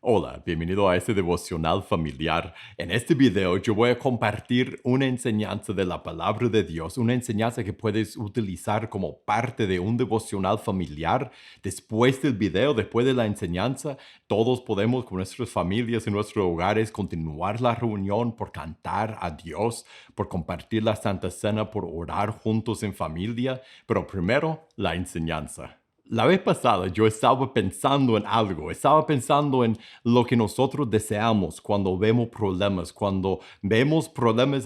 Hola, bienvenido a este devocional familiar. En este video yo voy a compartir una enseñanza de la palabra de Dios, una enseñanza que puedes utilizar como parte de un devocional familiar. Después del video, después de la enseñanza, todos podemos con nuestras familias y nuestros hogares continuar la reunión por cantar a Dios, por compartir la Santa Cena, por orar juntos en familia. Pero primero, la enseñanza. La vez pasada yo estaba pensando en algo, estaba pensando en lo que nosotros deseamos cuando vemos problemas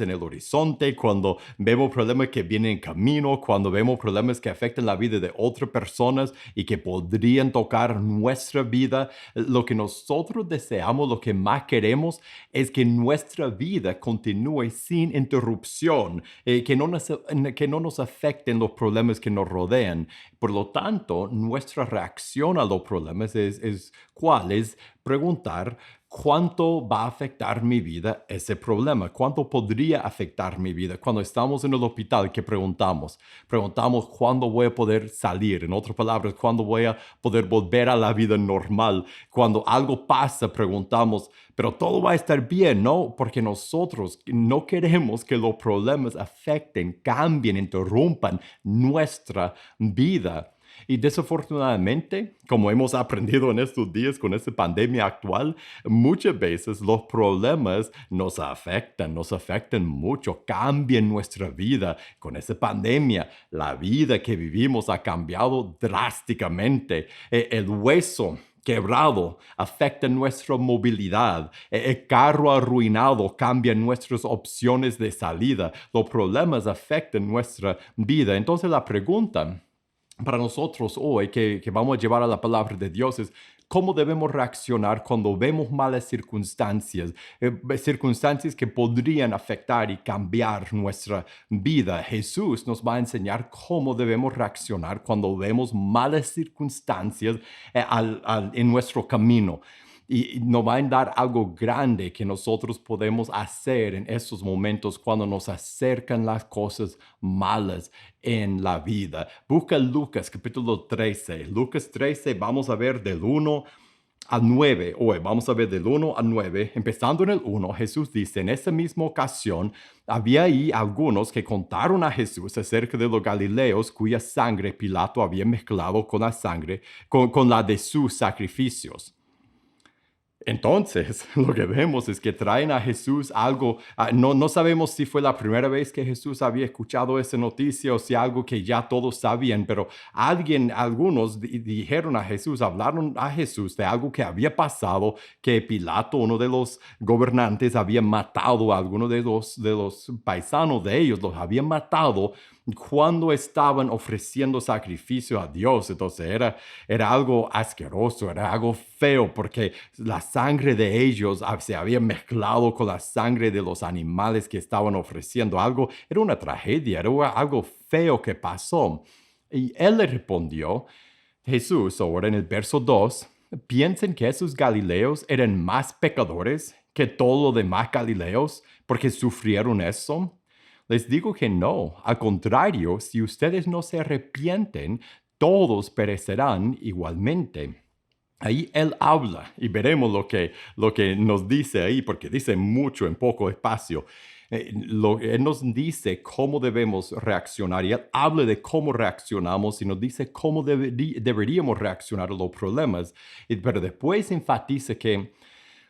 en el horizonte, cuando vemos problemas que vienen en camino, cuando vemos problemas que afectan la vida de otras personas y que podrían tocar nuestra vida. Lo que nosotros deseamos, lo que más queremos es que nuestra vida continúe sin interrupción, que no nos afecten los problemas que nos rodean. Por lo tanto, nuestra reacción a los problemas es ¿cuál? Es preguntar cuánto va a afectar mi vida ese problema, cuánto podría afectar mi vida. Cuando estamos en el hospital, ¿qué preguntamos? Preguntamos cuándo voy a poder salir, en otras palabras, cuándo voy a poder volver a la vida normal. Cuando algo pasa, preguntamos, pero todo va a estar bien, ¿no? Porque nosotros no queremos que los problemas afecten, cambien, interrumpan nuestra vida. Y desafortunadamente, como hemos aprendido en estos días con esta pandemia actual, muchas veces los problemas nos afectan mucho, cambian nuestra vida. Con esta pandemia, la vida que vivimos ha cambiado drásticamente. El hueso quebrado afecta nuestra movilidad. El carro arruinado cambia nuestras opciones de salida. Los problemas afectan nuestra vida. Entonces la pregunta para nosotros hoy que vamos a llevar a la palabra de Dios es cómo debemos reaccionar cuando vemos malas circunstancias, circunstancias que podrían afectar y cambiar nuestra vida. Jesús nos va a enseñar cómo debemos reaccionar cuando vemos malas circunstancias en nuestro camino. Y nos va a dar algo grande que nosotros podemos hacer en esos momentos cuando nos acercan las cosas malas en la vida. Busca Lucas capítulo 13. Lucas 13, vamos a ver del 1 al 9. Hoy vamos a ver del 1 al 9. Empezando en el 1, Jesús dice, en esa misma ocasión había ahí algunos que contaron a Jesús acerca de los galileos cuya sangre Pilato había mezclado con la sangre, con la de sus sacrificios. Entonces, lo que vemos es que traen a Jesús algo, no sabemos si fue la primera vez que Jesús había escuchado esa noticia o si algo que ya todos sabían, pero algunos dijeron a Jesús, hablaron a Jesús de algo que había pasado, que Pilato, uno de los gobernantes, había matado a algunos de los paisanos de ellos, los había matado cuando estaban ofreciendo sacrificio a Dios. Entonces era algo asqueroso, era algo feo, porque la sangre de ellos se había mezclado con la sangre de los animales que estaban ofreciendo. Era una tragedia, era algo feo que pasó. Y él le respondió, Jesús, ahora en el verso 2, ¿piensan que esos galileos eran más pecadores que todos los demás galileos porque sufrieron eso? Les digo que no. Al contrario, si ustedes no se arrepienten, todos perecerán igualmente. Ahí él habla y veremos lo que nos dice ahí, porque dice mucho en poco espacio. Él nos dice cómo debemos reaccionar y él habla de cómo reaccionamos y nos dice cómo deberíamos reaccionar a los problemas. Pero después enfatiza que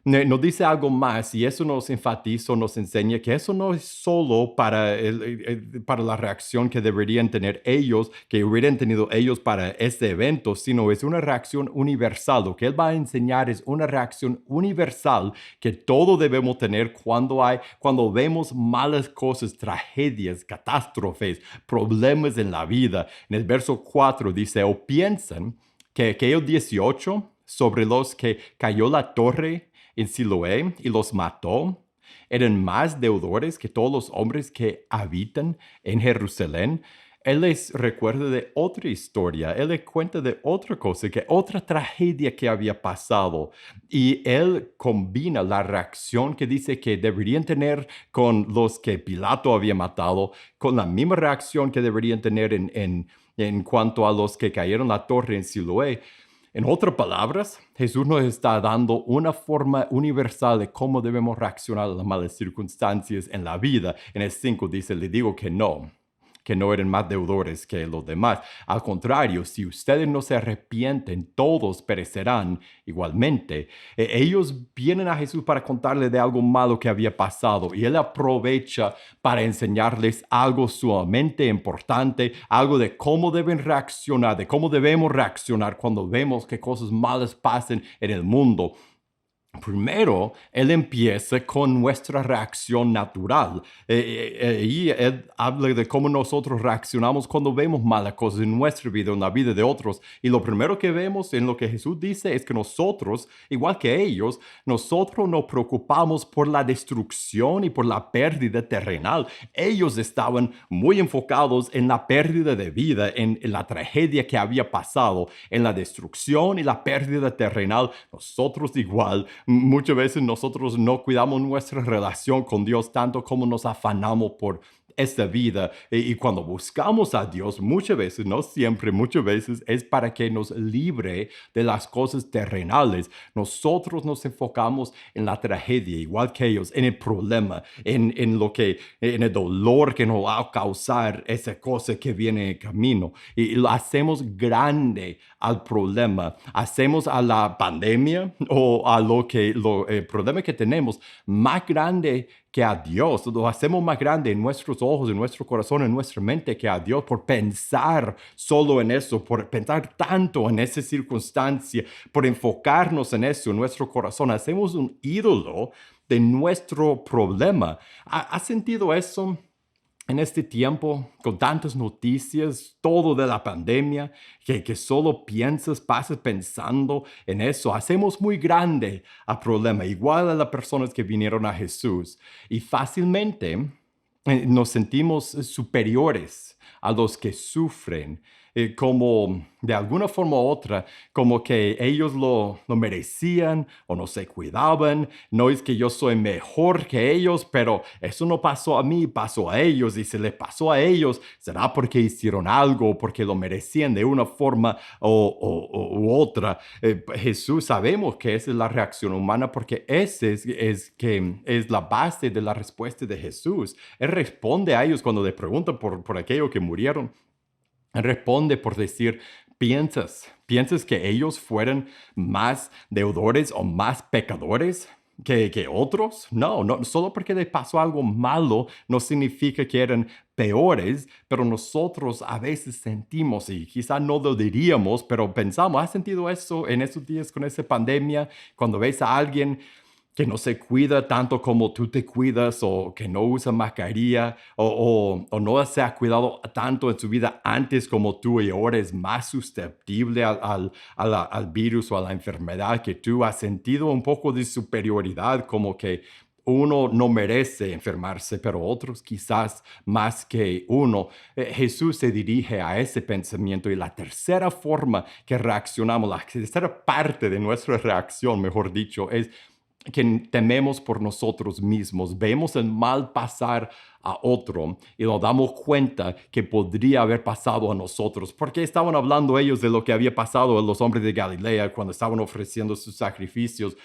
nos dice algo más y eso nos enfatiza, nos enseña que eso no es solo para, para la reacción que deberían tener ellos, que hubieran tenido ellos para este evento, sino es una reacción universal. Lo que él va a enseñar es una reacción universal que todos debemos tener cuando vemos malas cosas, tragedias, catástrofes, problemas en la vida. En el verso 4 dice, o piensan que aquellos 18 sobre los que cayó la torre en Siloé y los mató, eran más deudores que todos los hombres que habitan en Jerusalén. Él les recuerda de otra historia, él les cuenta de otra cosa, que otra tragedia que había pasado. Y él combina la reacción que dice que deberían tener con los que Pilato había matado, con la misma reacción que deberían tener en cuanto a los que cayeron la torre en Siloé. En otras palabras, Jesús nos está dando una forma universal de cómo debemos reaccionar a las malas circunstancias en la vida. En el 5 dice, le digo que no eran más deudores que los demás. Al contrario, si ustedes no se arrepienten, todos perecerán igualmente. Ellos vienen a Jesús para contarle de algo malo que había pasado y Él aprovecha para enseñarles algo sumamente importante, algo de cómo deben reaccionar, de cómo debemos reaccionar cuando vemos que cosas malas pasen en el mundo. Primero, Él empieza con nuestra reacción natural. Y Él habla de cómo nosotros reaccionamos cuando vemos malas cosas en nuestra vida, en la vida de otros. Y lo primero que vemos en lo que Jesús dice es que nosotros, igual que ellos, nosotros nos preocupamos por la destrucción y por la pérdida terrenal. Ellos estaban muy enfocados en la pérdida de vida, en la tragedia que había pasado, en la destrucción y la pérdida terrenal. Nosotros igual. Muchas veces nosotros no cuidamos nuestra relación con Dios tanto como nos afanamos por esta vida. Y cuando buscamos a Dios, muchas veces, no siempre, muchas veces es para que nos libre de las cosas terrenales. Nosotros nos enfocamos en la tragedia, igual que ellos, en el problema, en el dolor que nos va a causar esa cosa que viene en camino. Y lo hacemos grande al problema. Hacemos a la pandemia o a el problema que tenemos más grande que a Dios. Lo hacemos más grande en nuestros ojos, en nuestro corazón, en nuestra mente que a Dios por pensar solo en eso, por pensar tanto en esa circunstancia, por enfocarnos en eso, en nuestro corazón. Hacemos un ídolo de nuestro problema. ¿Has sentido eso? En este tiempo, con tantas noticias, todo de la pandemia, que solo pasas pensando en eso, hacemos muy grande el problema, igual a las personas que vinieron a Jesús. Y fácilmente nos sentimos superiores a los que sufren, como de alguna forma u otra, como que ellos lo merecían o no se cuidaban. No es que yo soy mejor que ellos, pero eso no pasó a mí, pasó a ellos. Y si les pasó a ellos, será porque hicieron algo, porque lo merecían de una forma u otra. Jesús, sabemos que esa es la reacción humana porque ese es la base de la respuesta de Jesús. Él responde a ellos cuando le preguntan por aquello que murieron. Él responde por decir, ¿piensas que ellos fueran más deudores o más pecadores que otros? No, no, solo porque les pasó algo malo no significa que eran peores, pero nosotros a veces sentimos, y quizá no lo diríamos, pero pensamos, ¿has sentido eso en esos días con esa pandemia? Cuando ves a alguien que no se cuida tanto como tú te cuidas o que no usa mascarilla o no se ha cuidado tanto en su vida antes como tú y ahora es más susceptible al virus o a la enfermedad que tú has sentido un poco de superioridad, como que uno no merece enfermarse, pero otros quizás más que uno. Jesús se dirige a ese pensamiento y la tercera forma que reaccionamos, la tercera parte de nuestra reacción, mejor dicho, es que tememos por nosotros mismos, vemos el mal pasar a otro y nos damos cuenta que podría haber pasado a nosotros, porque estaban hablando ellos de lo que había pasado a los hombres de Galilea cuando estaban ofreciendo sus sacrificios.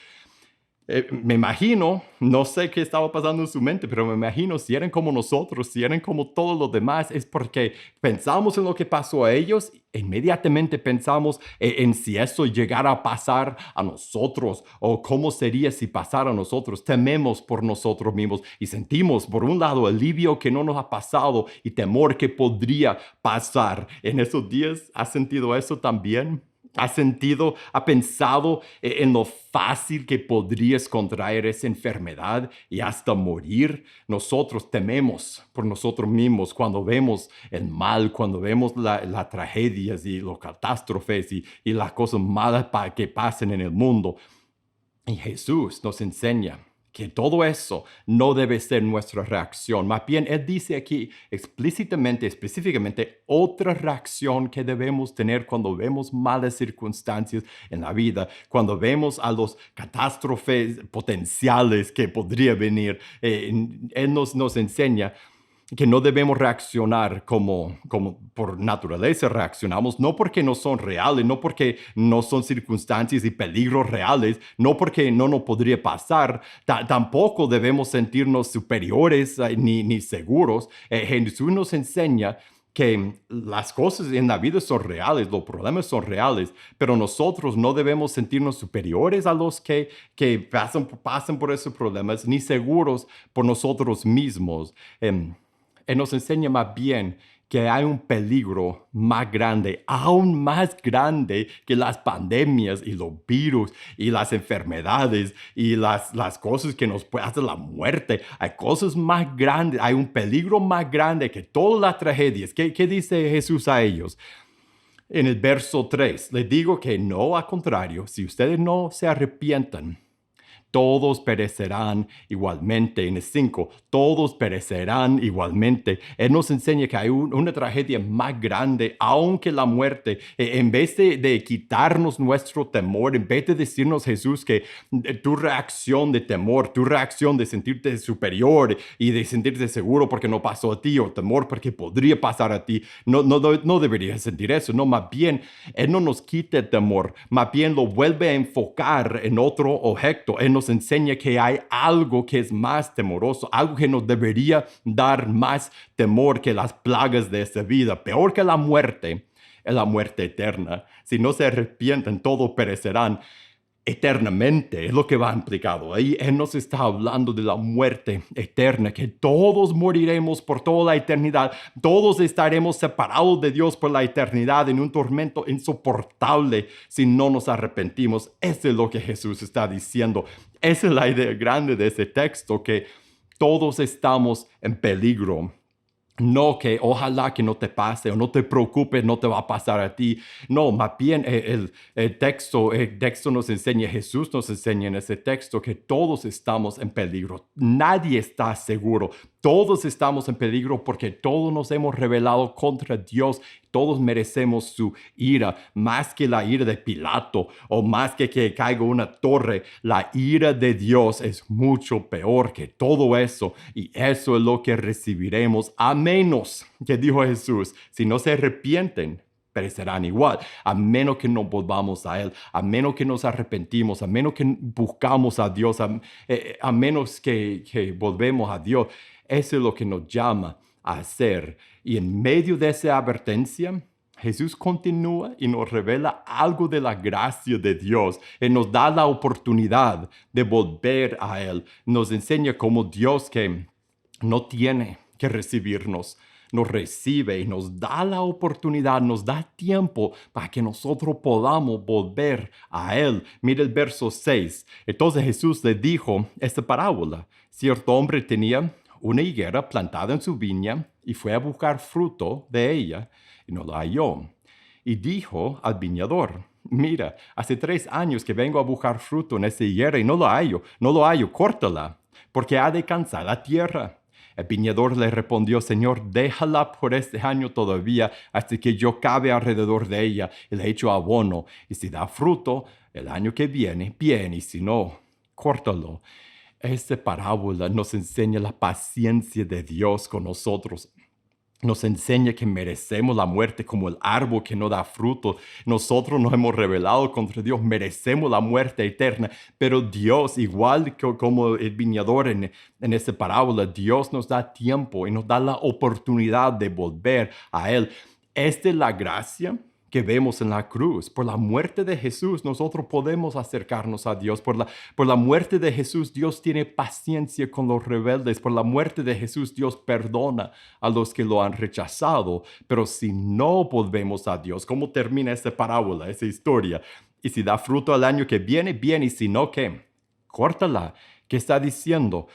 Me imagino, no sé qué estaba pasando en su mente, pero me imagino si eran como nosotros, si eran como todos los demás, es porque pensamos en lo que pasó a ellos e inmediatamente pensamos en si eso llegara a pasar a nosotros o cómo sería si pasara a nosotros. Tememos por nosotros mismos y sentimos, por un lado, alivio que no nos ha pasado y temor que podría pasar. En esos días, ¿has sentido eso también? ¿Ha pensado en lo fácil que podrías contraer esa enfermedad y hasta morir? Nosotros tememos por nosotros mismos cuando vemos el mal, cuando vemos las tragedias y las catástrofes y las cosas malas que pasan en el mundo. Y Jesús nos enseña que todo eso no debe ser nuestra reacción. Más bien, Él dice aquí explícitamente, específicamente, otra reacción que debemos tener cuando vemos malas circunstancias en la vida, cuando vemos a los catástrofes potenciales que podría venir. Él nos enseña que no debemos reaccionar como por naturaleza reaccionamos, no porque no son reales, no porque no son circunstancias y peligros reales, no porque no nos podría pasar, tampoco debemos sentirnos superiores ni seguros. Jesús nos enseña que las cosas en la vida son reales, los problemas son reales, pero nosotros no debemos sentirnos superiores a los que pasan por esos problemas, ni seguros por nosotros mismos. Él nos enseña más bien que hay un peligro más grande, aún más grande que las pandemias y los virus y las enfermedades y las cosas que nos pueden hacer la muerte. Hay cosas más grandes, hay un peligro más grande que todas las tragedias. ¿Qué dice Jesús a ellos? En el verso 3, les digo que no, al contrario, si ustedes no se arrepientan, todos perecerán igualmente. En el 5, todos perecerán igualmente. Él nos enseña que hay una tragedia más grande, aunque la muerte. En vez de quitarnos nuestro temor, en vez de decirnos, Jesús, que tu reacción de temor, tu reacción de sentirte superior y de sentirte seguro porque no pasó a ti, o temor porque podría pasar a ti, no deberías sentir eso. No, más bien, Él no nos quita el temor, más bien lo vuelve a enfocar en otro objeto. Él nos enseña que hay algo que es más temoroso, algo que nos debería dar más temor que las plagas de esta vida, peor que la muerte, es la muerte eterna. Si no se arrepienten, todos perecerán eternamente, es lo que va implicado. Ahí Él nos está hablando de la muerte eterna, que todos moriremos por toda la eternidad, todos estaremos separados de Dios por la eternidad en un tormento insoportable si no nos arrepentimos. Eso es lo que Jesús está diciendo. Esa es la idea grande de ese texto, que todos estamos en peligro. No que ojalá que no te pase o no te preocupes, no te va a pasar a ti. No, más bien el texto nos enseña, Jesús nos enseña en ese texto que todos estamos en peligro. Nadie está seguro. Todos estamos en peligro porque todos nos hemos rebelado contra Dios. Todos merecemos su ira, más que la ira de Pilato o más que caiga una torre. La ira de Dios es mucho peor que todo eso, y eso es lo que recibiremos, a menos que dijo Jesús, si no se arrepienten, perecerán igual, a menos que nos volvamos a Él, a menos que nos arrepentimos, a menos que buscamos a Dios, a menos que volvemos a Dios. Eso es lo que nos llama a hacer. Y en medio de esa advertencia, Jesús continúa y nos revela algo de la gracia de Dios. Él nos da la oportunidad de volver a Él. Nos enseña cómo Dios, que no tiene que recibirnos, nos recibe y nos da la oportunidad, nos da tiempo para que nosotros podamos volver a Él. Mira el verso 6. Entonces Jesús le dijo esta parábola. Cierto hombre tenía una higuera plantada en su viña y fue a buscar fruto de ella y no la halló. Y dijo al viñador, mira, hace 3 años que vengo a buscar fruto en esa higuera y no lo hallo, córtala, porque ha de cansar la tierra. El viñador le respondió, Señor, déjala por este año todavía, hasta que yo cabe alrededor de ella y le echo abono. Y si da fruto, el año que viene, bien, y si no, córtalo. Esta parábola nos enseña la paciencia de Dios con nosotros. Nos enseña que merecemos la muerte como el árbol que no da fruto. Nosotros nos hemos rebelado contra Dios, merecemos la muerte eterna. Pero Dios, igual como el viñador en esta parábola, Dios nos da tiempo y nos da la oportunidad de volver a Él. Esta es la gracia que vemos en la cruz. Por la muerte de Jesús, nosotros podemos acercarnos a Dios. Por la muerte de Jesús, Dios tiene paciencia con los rebeldes. Por la muerte de Jesús, Dios perdona a los que lo han rechazado. Pero si no volvemos a Dios, ¿cómo termina esta parábola, esa historia? Y si da fruto al año que viene, bien, y si no, ¿qué? Córtala. ¿Qué está diciendo?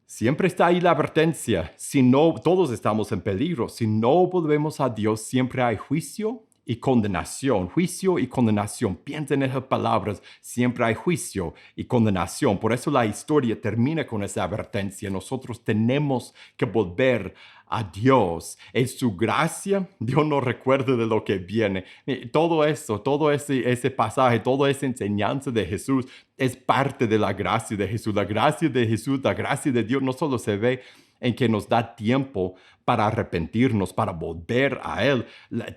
Siempre está ahí la advertencia. Si no, todos estamos en peligro. Si no volvemos a Dios, siempre hay juicio y condenación. Juicio y condenación. Piensen en esas palabras. Siempre hay juicio y condenación. Por eso la historia termina con esa advertencia. Nosotros tenemos que volver a Dios. En su gracia, Dios nos recuerda de lo que viene. Todo eso, todo ese pasaje, toda esa enseñanza de Jesús es parte de la gracia de Jesús. La gracia de Jesús, la gracia de Dios no solo se ve en que nos da tiempo para arrepentirnos, para volver a Él.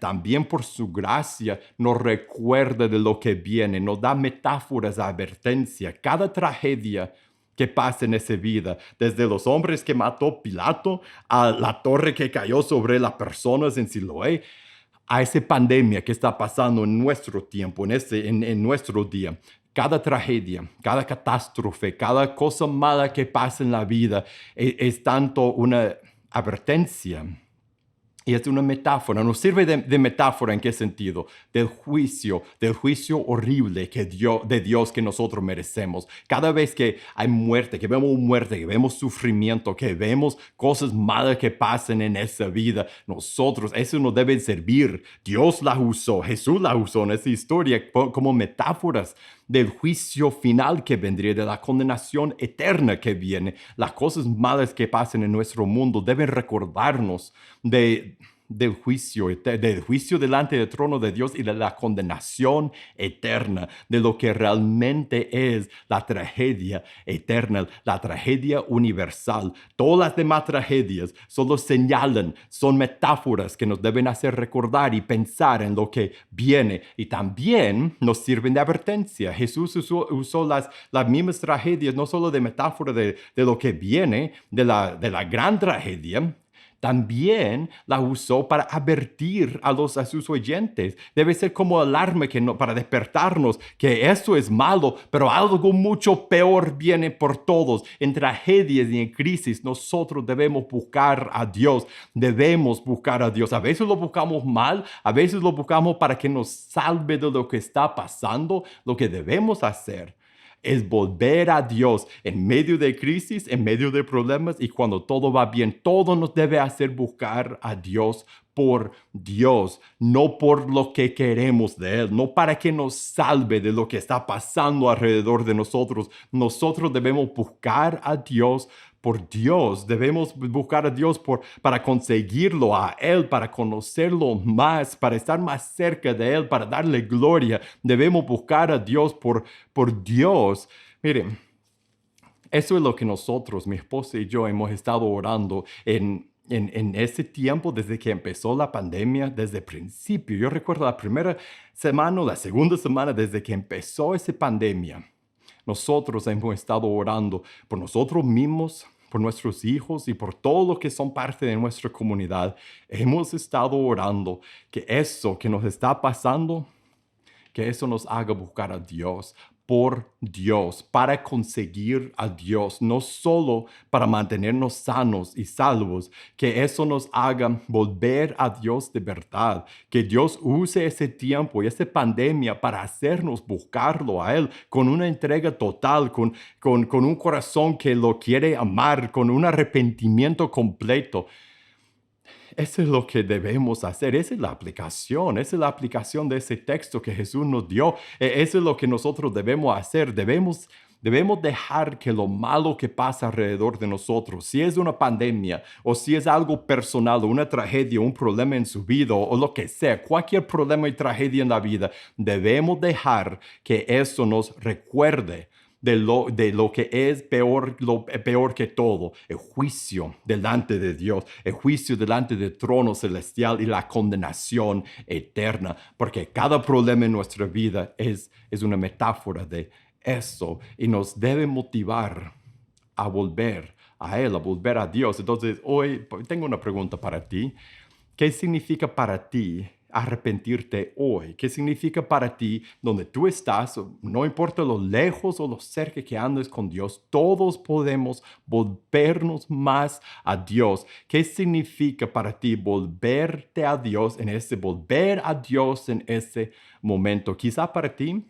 También por su gracia nos recuerda de lo que viene, nos da metáforas de advertencia. Cada tragedia que pasa en esa vida, desde los hombres que mató Pilato, a la torre que cayó sobre las personas en Siloé, a esa pandemia que está pasando en nuestro tiempo, en nuestro día. Cada tragedia, cada catástrofe, cada cosa mala que pasa en la vida es tanto una advertencia y es una metáfora. Nos sirve de metáfora. ¿En qué sentido? Del juicio horrible de Dios que nosotros merecemos. Cada vez que hay muerte, que vemos sufrimiento, que vemos cosas malas que pasan en esa vida, eso nos debe servir. Dios la usó, Jesús la usó en esa historia como metáforas del juicio final que vendría, de la condenación eterna que viene. Las cosas malas que pasan en nuestro mundo deben recordarnos del juicio delante del trono de Dios y de la condenación eterna, de lo que realmente es la tragedia eterna, la tragedia universal. Todas las demás tragedias solo señalan, son metáforas que nos deben hacer recordar y pensar en lo que viene, y también nos sirven de advertencia. Jesús usó las mismas tragedias, no solo de metáfora de lo que viene, de la gran tragedia. También la usó para advertir a sus oyentes. Debe ser como alarma para despertarnos que esto es malo, pero algo mucho peor viene por todos. En tragedias y en crisis nosotros debemos buscar a Dios. Debemos buscar a Dios. A veces lo buscamos mal, a veces lo buscamos para que nos salve de lo que está pasando. Lo que debemos hacer es volver a Dios en medio de crisis, en medio de problemas, y cuando todo va bien. Todo nos debe hacer buscar a Dios por Dios, no por lo que queremos de Él, no para que nos salve de lo que está pasando alrededor de nosotros. Nosotros debemos buscar a Dios por Dios, debemos buscar a Dios para conseguirlo a Él, para conocerlo más, para estar más cerca de Él, para darle gloria. Debemos buscar a Dios por Dios. Miren, eso es lo que nosotros, mi esposa y yo, hemos estado orando en ese tiempo, desde que empezó la pandemia, desde el principio. Yo recuerdo la primera semana o la segunda semana desde que empezó esa pandemia. Nosotros hemos estado orando por nosotros mismos, por nuestros hijos y por todos los que son parte de nuestra comunidad. Hemos estado orando que eso que nos está pasando, que eso nos haga buscar a Dios, por Dios, para conseguir a Dios, no solo para mantenernos sanos y salvos, que eso nos haga volver a Dios de verdad, que Dios use ese tiempo y esa pandemia para hacernos buscarlo a Él con una entrega total, con un corazón que lo quiere amar, con un arrepentimiento completo. Eso es lo que debemos hacer. Esa es la aplicación de ese texto que Jesús nos dio. Eso es lo que nosotros debemos hacer. Debemos dejar que lo malo que pasa alrededor de nosotros, si es una pandemia o si es algo personal, una tragedia, un problema en su vida o lo que sea, cualquier problema y tragedia en la vida, debemos dejar que eso nos recuerde de lo que es peor que todo, el juicio delante de Dios, el juicio delante del trono celestial y la condenación eterna, porque cada problema en nuestra vida es una metáfora de eso y nos debe motivar a volver a Él, a volver a Dios. Entonces, hoy tengo una pregunta para ti. ¿Qué significa para ti arrepentirte hoy? ¿Qué significa para ti donde tú estás? No importa lo lejos o lo cerca que andes con Dios, todos podemos volvernos más a Dios. ¿Qué significa para ti volver a Dios en ese momento? Quizá para ti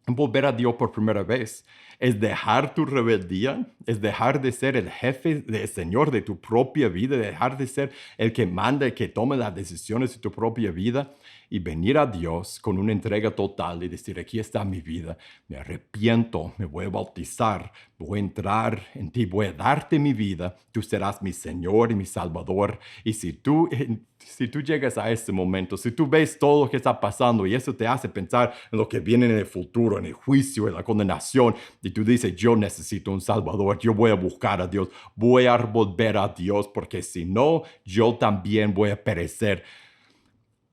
volver a Dios por primera vez es dejar tu rebeldía, es dejar de ser el jefe, el señor de tu propia vida, dejar de ser el que manda, el que toma las decisiones de tu propia vida y venir a Dios con una entrega total y decir: aquí está mi vida, me arrepiento, me voy a bautizar, voy a entrar en ti, voy a darte mi vida, tú serás mi Señor y mi Salvador. Y si tú Si tú llegas a este momento, si tú ves todo lo que está pasando y eso te hace pensar en lo que viene en el futuro, en el juicio, en la condenación, y tú dices, yo necesito un Salvador, yo voy a buscar a Dios, voy a volver a Dios, porque si no, yo también voy a perecer.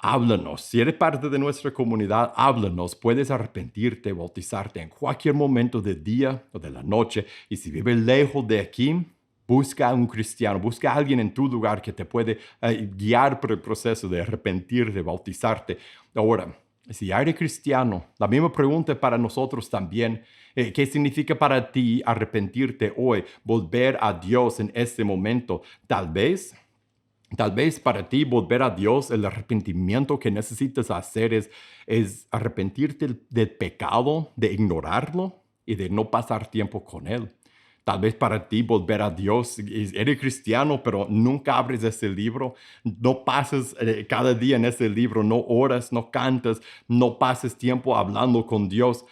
Háblanos, si eres parte de nuestra comunidad, háblanos, puedes arrepentirte, bautizarte en cualquier momento del día o de la noche, y si vives lejos de aquí, busca a un cristiano, busca a alguien en tu lugar que te puede guiar por el proceso de arrepentirte, bautizarte. Ahora, si ya eres cristiano, la misma pregunta para nosotros también. ¿Qué significa para ti arrepentirte hoy, volver a Dios en este momento? Tal vez para ti volver a Dios, el arrepentimiento que necesitas hacer es arrepentirte del pecado, de ignorarlo y de no pasar tiempo con Él. Tal vez para ti volver a Dios, eres cristiano, pero nunca abres ese libro, no pasas cada día en ese libro, no oras, no cantas, no pases tiempo hablando con Dios.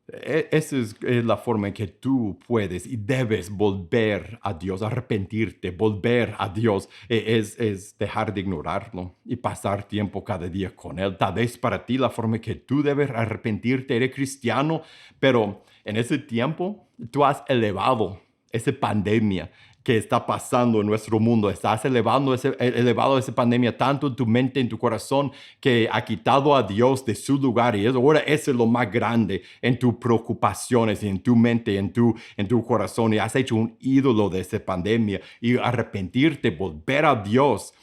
Esa es la forma en que tú puedes y debes volver a Dios, arrepentirte, volver a Dios. Es dejar de ignorarlo y pasar tiempo cada día con Él. Tal vez para ti la forma en que tú debes arrepentirte, eres cristiano, pero en ese tiempo tú has elevado esa pandemia que está pasando en nuestro mundo. Estás elevado esa pandemia tanto en tu mente, en tu corazón, que ha quitado a Dios de su lugar. Y ahora eso es lo más grande en tus preocupaciones, en tu mente, en tu corazón. Y has hecho un ídolo de esa pandemia. Y arrepentirte, volver a Dios,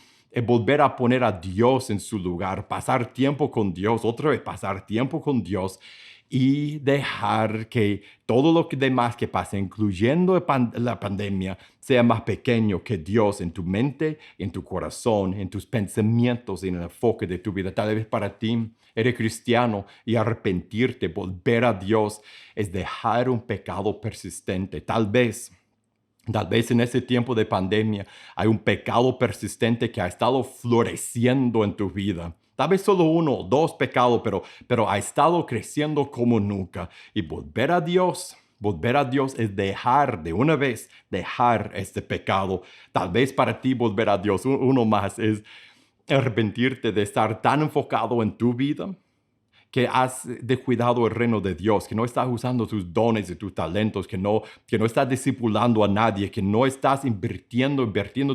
volver a poner a Dios en su lugar, pasar tiempo con Dios, otra vez pasar tiempo con Dios y dejar que todo lo demás que pase, incluyendo la pandemia, sea más pequeño que Dios en tu mente, en tu corazón, en tus pensamientos y en el enfoque de tu vida. Tal vez para ti eres cristiano y arrepentirte, volver a Dios, es dejar un pecado persistente. Tal vez en ese tiempo de pandemia hay un pecado persistente que ha estado floreciendo en tu vida. Tal vez solo uno o dos pecados, pero ha estado creciendo como nunca. Y volver a Dios es dejar de una vez, dejar este pecado. Tal vez para ti volver a Dios, uno más, es arrepentirte de estar tan enfocado en tu vida que has descuidado el reino de Dios, que no estás usando tus dones y tus talentos, que no estás discipulando a nadie, que no estás invirtiendo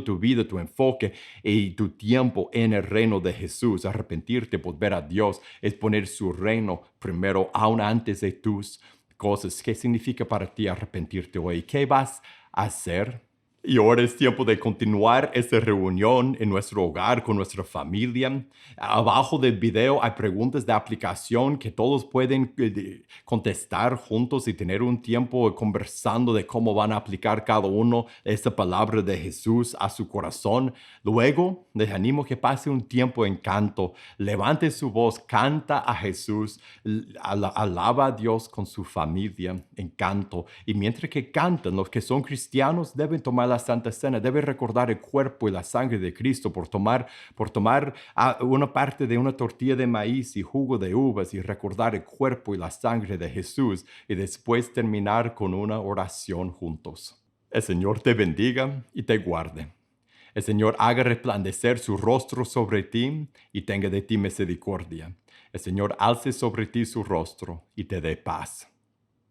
tu vida, tu enfoque y tu tiempo en el reino de Jesús. Arrepentirte, volver a Dios, es poner su reino primero, aún antes de tus cosas. ¿Qué significa para ti arrepentirte hoy? ¿Qué vas a hacer? Y ahora es tiempo de continuar esta reunión en nuestro hogar con nuestra familia. Abajo del video hay preguntas de aplicación que todos pueden contestar juntos y tener un tiempo conversando de cómo van a aplicar cada uno esta palabra de Jesús a su corazón. Luego, les animo que pase un tiempo en canto. Levante su voz, canta a Jesús, alaba a Dios con su familia en canto. Y mientras que cantan, los que son cristianos deben tomar la Santa Cena, deben recordar el cuerpo y la sangre de Cristo por tomar una parte de una tortilla de maíz y jugo de uvas y recordar el cuerpo y la sangre de Jesús y después terminar con una oración juntos. El Señor te bendiga y te guarde. El Señor haga resplandecer su rostro sobre ti y tenga de ti misericordia. El Señor alce sobre ti su rostro y te dé paz.